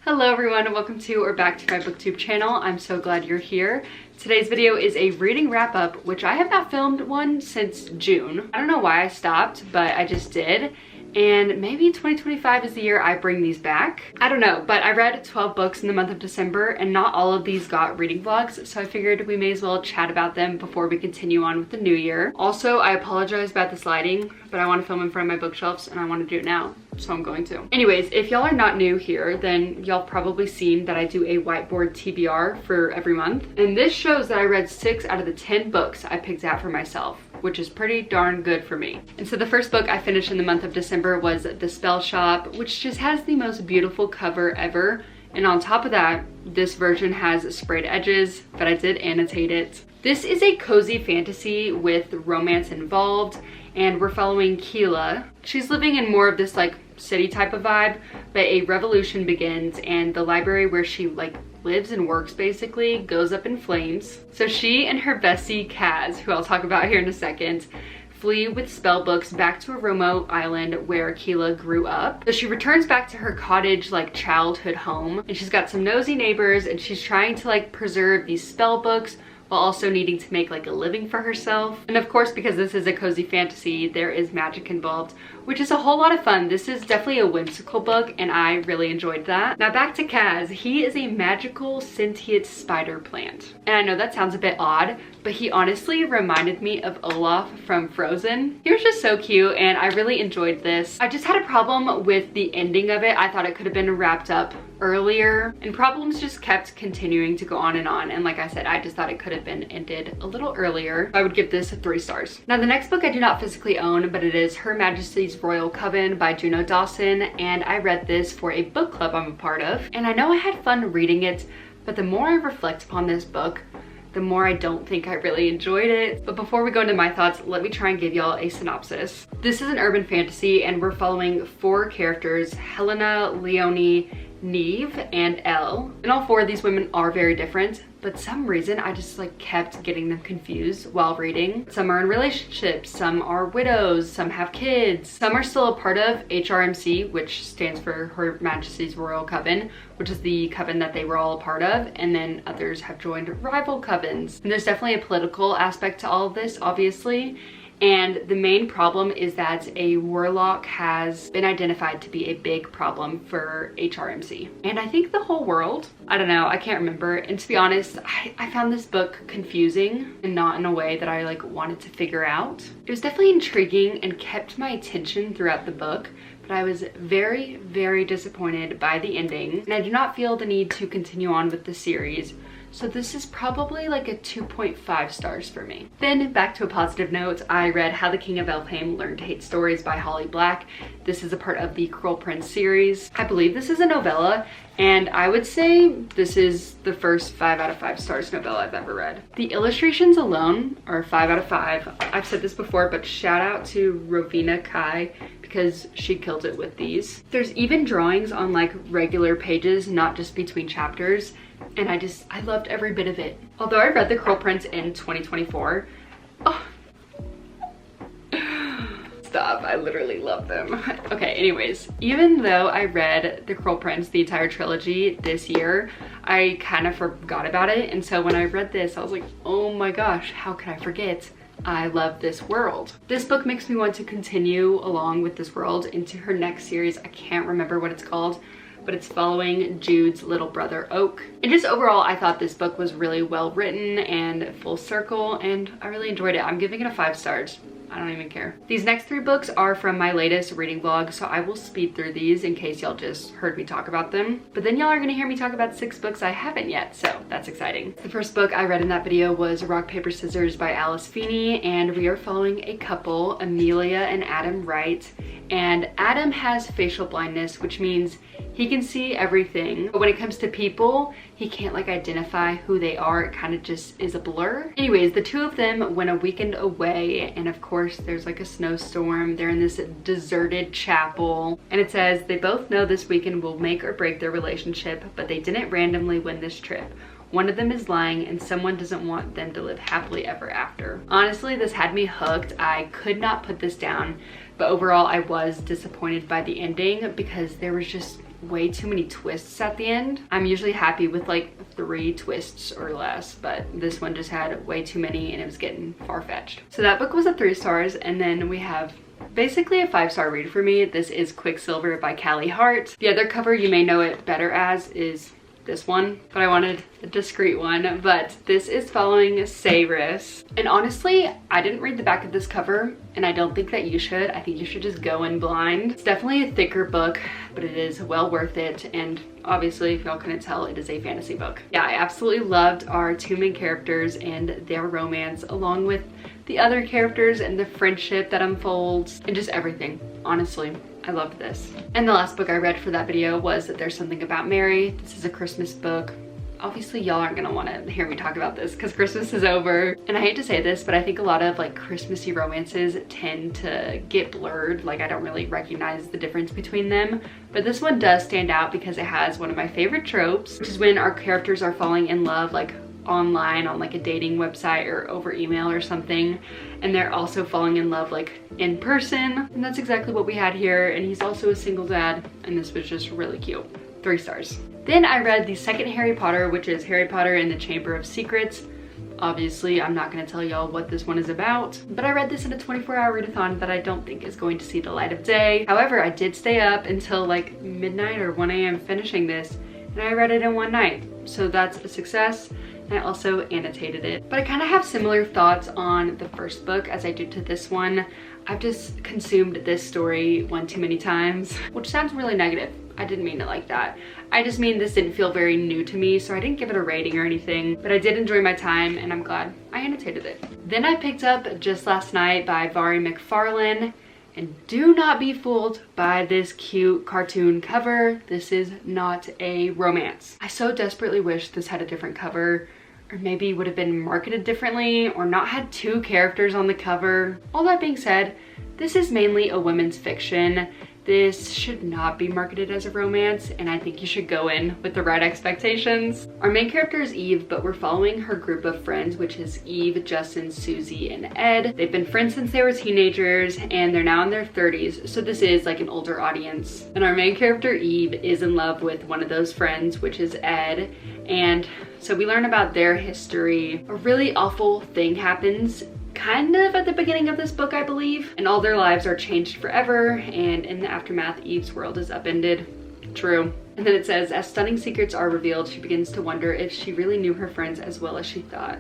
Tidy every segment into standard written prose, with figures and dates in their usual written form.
Hello everyone and welcome to or back to my booktube channel. I'm so glad you're here. Today's video is a reading wrap up, which I have not filmed one since June. I don't know why I stopped, but I just did. And maybe 2025 is the year I bring these back. I don't know, but I read 12 books in the month of December and not all of these got reading vlogs, so I figured we may as well chat about them before we continue on with the new year. Also, I apologize about this lighting, but I want to film in front of my bookshelves and I want to do it now, so I'm going to. Anyways, if y'all are not new here, then y'all probably seen that I do a whiteboard TBR for every month. And this shows that I read 6 out of the 10 books I picked out for myself, which is pretty darn good for me. And so the first book I finished in the month of December was The Spell Shop, which just has the most beautiful cover ever. And on top of that, this version has sprayed edges, but I did annotate it. This is a cozy fantasy with romance involved, and we're following Keela. She's living in more of this like city type of vibe, but a revolution begins and the library where she lives and works basically goes up in flames. So she and her bestie Kaz, who I'll talk about here in a second, flee with spell books back to a remote island where Keela grew up. So she returns back to her cottage childhood home, and she's got some nosy neighbors and she's trying to preserve these spell books while also needing to make a living for herself. And of course, because this is a cozy fantasy, there is magic involved, which is a whole lot of fun. This is definitely a whimsical book and I really enjoyed that. Now back to Kaz. He is a magical sentient spider plant. And I know that sounds a bit odd, but he honestly reminded me of Olaf from Frozen. He was just so cute and I really enjoyed this. I just had a problem with the ending of it. I thought it could have been wrapped up earlier and problems just kept continuing to go on, and like I said, I just thought it could have been ended a little earlier. I would give this 3 stars. Now the next book I do not physically own, but it is Her Majesty's Royal Coven by Juno Dawson, and I read this for a book club I'm a part of, and I know I had fun reading it, but the more I reflect upon this book, the more I don't think I really enjoyed it. But before we go into my thoughts, let me try and give y'all a synopsis. This is an urban fantasy and we're following 4 characters, Helena, Leonie, Neve, and Elle. And all 4 of these women are very different, but some reason I just kept getting them confused while reading. Some are in relationships, some are widows, some have kids, some are still a part of HRMC, which stands for Her Majesty's Royal Coven, which is the coven that they were all a part of, and then others have joined rival covens. And there's definitely a political aspect to all of this, obviously. And the main problem is that a warlock has been identified to be a big problem for HRMC. And I think the whole world, I don't know, I can't remember. And to be honest, I found this book confusing and not in a way that I wanted to figure out. It was definitely intriguing and kept my attention throughout the book, but I was very, very disappointed by the ending. And I do not feel the need to continue on with the series. So this is probably a 2.5 stars for me. Then back to a positive note, I read How the King of Elfhame Learned to Hate Stories by Holly Black. This is a part of the Cruel Prince series. I believe this is a novella, and I would say this is the first 5 out of 5 stars novella I've ever read. The illustrations alone are 5 out of 5. I've said this before, but shout out to Rovina Kai because she killed it with these. There's even drawings on regular pages, not just between chapters. And I loved every bit of it. Although I read The Cruel Prince in 2024. Oh. Stop, I literally love them. Okay, anyways, even though I read The Cruel Prince, the entire trilogy this year, I kind of forgot about it. And so when I read this, I was like, oh my gosh, how could I forget? I love this world. This book makes me want to continue along with this world into her next series. I can't remember what it's called, but it's following Jude's little brother Oak. And just overall, I thought this book was really well written and full circle, and I really enjoyed it. I'm giving it a 5 stars. I don't even care. These next 3 books are from my latest reading vlog, so I will speed through these in case y'all just heard me talk about them. But then y'all are gonna hear me talk about 6 books I haven't yet, so that's exciting. The first book I read in that video was Rock, Paper, Scissors by Alice Feeney, and we are following a couple, Amelia and Adam Wright. And Adam has facial blindness, which means he can see everything, but when it comes to people, he can't identify who they are. It kind of just is a blur. Anyways, the 2 of them went a weekend away, and of course there's a snowstorm. They're in this deserted chapel, and it says they both know this weekend will make or break their relationship, but they didn't randomly win this trip. One of them is lying and someone doesn't want them to live happily ever after. Honestly, this had me hooked. I could not put this down, but overall I was disappointed by the ending because there was just way too many twists at the end. I'm usually happy with like 3 twists or less, but this one just had way too many and it was getting far-fetched. So that book was a 3 stars, and then we have basically a 5-star read for me. This is Quicksilver by Callie Hart. The other cover you may know it better as is this one, but I wanted a discreet one. But this is following Sayris, and honestly I didn't read the back of this cover, and I don't think that you should. I think you should just go in blind. It's definitely a thicker book, but it is well worth it, and obviously if y'all couldn't tell, it is a fantasy book. Yeah, I absolutely loved our 2 main characters and their romance, along with the other characters and the friendship that unfolds and just everything. Honestly, I loved this. And the last book I read for that video was There's Something About Mary. This is a Christmas book. Obviously y'all aren't gonna want to hear me talk about this because Christmas is over, and I hate to say this, but I think a lot of like Christmassy romances tend to get blurred. Like I don't really recognize the difference between them, but this one does stand out because it has one of my favorite tropes, which is when our characters are falling in love like online on like a dating website or over email or something, and they're also falling in love like in person, and that's exactly what we had here. And he's also a single dad, and this was just really cute. 3 stars. Then I read the second Harry Potter, which is Harry Potter and the Chamber of Secrets. Obviously I'm not going to tell y'all what this one is about, but I read this in a 24-hour readathon that I don't think is going to see the light of day. However, I did stay up until like midnight or 1 a.m. finishing this, and I read it in 1 night, so that's a success. And I also annotated it. But I kind of have similar thoughts on the first book as I do to this one. I've just consumed this story one too many times, which sounds really negative. I didn't mean it like that. I just mean this didn't feel very new to me, so I didn't give it a rating or anything, but I did enjoy my time, and I'm glad I annotated it. Then I picked up Just Last Night by Vari McFarlane, and do not be fooled by this cute cartoon cover. This is not a romance. I so desperately wish this had a different cover, or maybe would have been marketed differently, or not had 2 characters on the cover. All that being said, this is mainly a women's fiction. This should not be marketed as a romance, and I think you should go in with the right expectations. Our main character is Eve, but we're following her group of friends, which is Eve, Justin, Susie, and Ed. They've been friends since they were teenagers, and they're now in their 30s, so this is like an older audience. And our main character, Eve, is in love with one of those friends, which is Ed, and so we learn about their history. A really awful thing happens kind of at the beginning of this book, I believe, and all their lives are changed forever, and in the aftermath, Eve's world is upended. True. And then it says, as stunning secrets are revealed, she begins to wonder if she really knew her friends as well as she thought.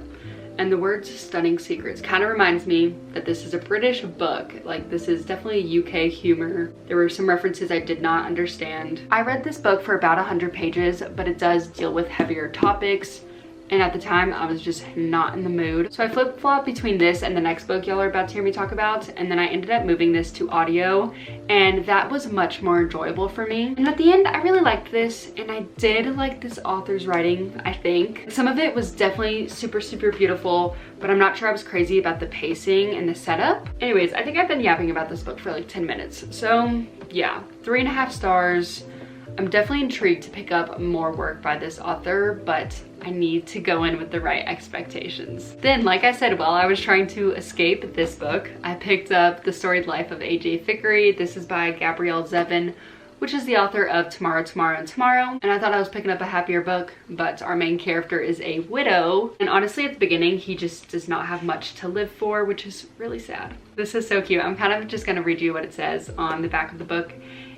And the words stunning secrets kind of reminds me that this is a British book. Like, this is definitely UK humor. There were some references I did not understand. I read this book for about 100 pages, but it does deal with heavier topics. And at the time, I was just not in the mood. So I flip-flopped between this and the next book y'all are about to hear me talk about. And then I ended up moving this to audio. And that was much more enjoyable for me. And at the end, I really liked this. And I did like this author's writing, I think. Some of it was definitely super, super beautiful. But I'm not sure I was crazy about the pacing and the setup. Anyways, I think I've been yapping about this book for like 10 minutes. So yeah, 3.5 stars. I'm definitely intrigued to pick up more work by this author, but I need to go in with the right expectations. Then, like I said, while I was trying to escape this book, I picked up The Storied Life of A.J. Fickery. This is by Gabrielle Zevin, which is the author of Tomorrow, Tomorrow, and Tomorrow. And I thought I was picking up a happier book, but our main character is a widow. And honestly, at the beginning, he just does not have much to live for, which is really sad. This is so cute. I'm kind of just gonna read you what it says on the back of the book.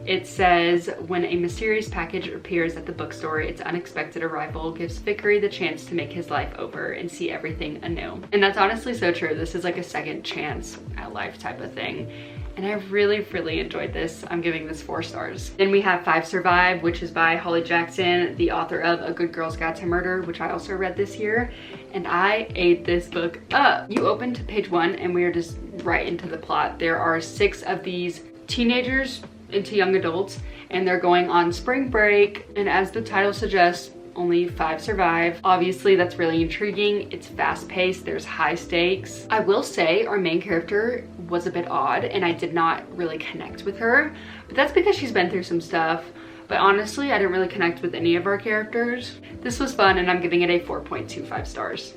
It says, when a mysterious package appears at the bookstore, its unexpected arrival gives Fickery the chance to make his life over and see everything anew. And that's honestly so true. This is like a second chance at life type of thing. And I really, really enjoyed this. I'm giving this 4 stars. Then we have 5 Survive, which is by Holly Jackson, the author of A Good Girl's Guide to Murder, which I also read this year. And I ate this book up. You open to page 1 and we are just right into the plot. There are 6 of these teenagers into young adults, and they're going on spring break, and as the title suggests, only 5 survive. Obviously, that's really intriguing. It's fast-paced, there's high stakes. I will say our main character was a bit odd, and I did not really connect with her, but that's because she's been through some stuff. But honestly, I didn't really connect with any of our characters. This was fun, and I'm giving it a 4.25 stars.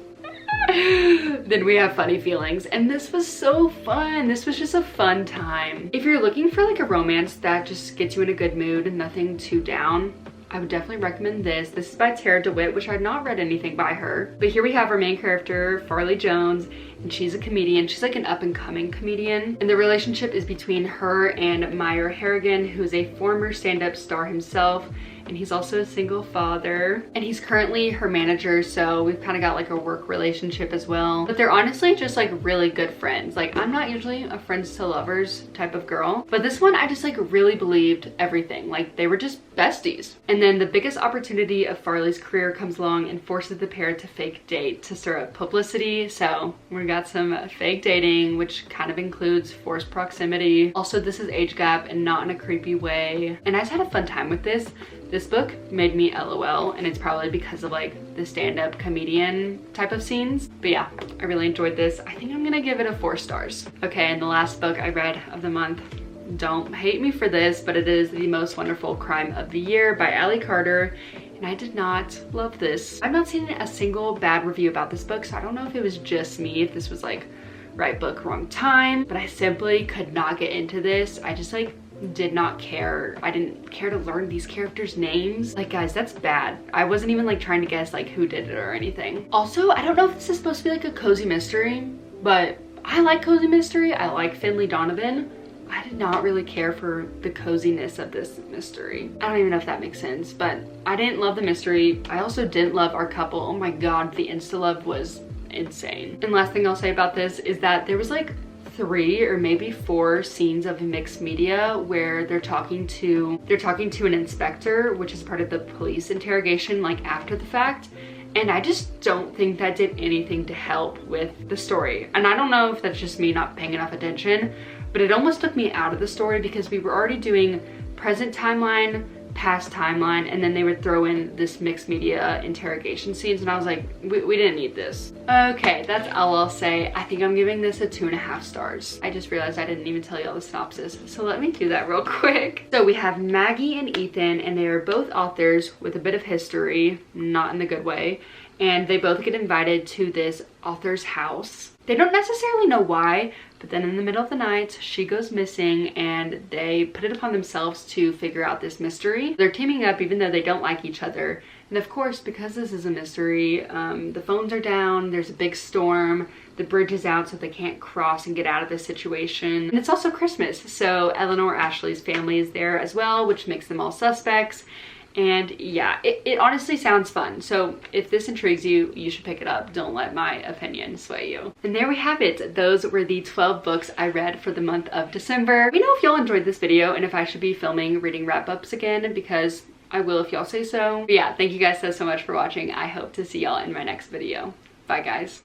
Then we have Funny Feelings, and this was so fun. This was just a fun time. If you're looking for like a romance that just gets you in a good mood and nothing too down, I would definitely recommend this. This is by Tara DeWitt, which I've not read anything by her. But here we have our main character, Farley Jones, and she's a comedian. She's like an up-and-coming comedian. And the relationship is between her and Meyer Harrigan, who is a former stand-up star himself. And he's also a single father. And he's currently her manager, so we've kind of got like a work relationship as well. But they're honestly just like really good friends. Like, I'm not usually a friends to lovers type of girl, but this one I just like really believed everything. Like, they were just besties. And then the biggest opportunity of Farley's career comes along and forces the pair to fake date to stir up publicity. So we got some fake dating, which kind of includes forced proximity. Also, this is age gap and not in a creepy way. And I just had a fun time with this. This book made me LOL, and it's probably because of like the stand-up comedian type of scenes. But yeah, I really enjoyed this. I think I'm gonna give it a 4 stars. Okay, and the last book I read of the month, don't hate me for this, but it is The Most Wonderful Crime of the Year by Allie Carter. And I did not love this. I've not seen a single bad review about this book, so I don't know if it was just me, if this was like right book, wrong time, but I simply could not get into this. I just like did not care. I didn't care to learn these characters' names. Like, guys, that's bad. I wasn't even like trying to guess like who did it or anything. Also, I don't know if this is supposed to be like a cozy mystery, but I like cozy mystery. I like Finley Donovan. I did not really care for the coziness of this mystery. I don't even know if that makes sense, but I didn't love the mystery. I also didn't love our couple. Oh my God, the insta-love was insane. And last thing I'll say about this is that there was like 3 or maybe 4 scenes of mixed media where they're talking to an inspector, which is part of the police interrogation, like after the fact. And I just don't think that did anything to help with the story. And I don't know if that's just me not paying enough attention, but it almost took me out of the story because we were already doing present timeline, past timeline, and then they would throw in this mixed media interrogation scenes, and I was like, we didn't need this. Okay, that's all I'll say. I think I'm giving this a 2.5 stars. I just realized I didn't even tell you all the synopsis, so let me do that real quick. So we have Maggie and Ethan, and they are both authors with a bit of history, not in the good way, and they both get invited to this author's house. They don't necessarily know why, but then in the middle of the night, she goes missing and they put it upon themselves to figure out this mystery. They're teaming up even though they don't like each other. And of course, because this is a mystery, the phones are down, there's a big storm, the bridge is out so they can't cross and get out of this situation. And it's also Christmas, so Eleanor Ashley's family is there as well, which makes them all suspects. And yeah, it honestly sounds fun. So if this intrigues you, you should pick it up. Don't let my opinion sway you. And there we have it. Those were the 12 books I read for the month of December. Let me know if y'all enjoyed this video and if I should be filming reading wrap-ups again, because I will if y'all say so. But yeah, thank you guys so much for watching. I hope to see y'all in my next video. Bye guys.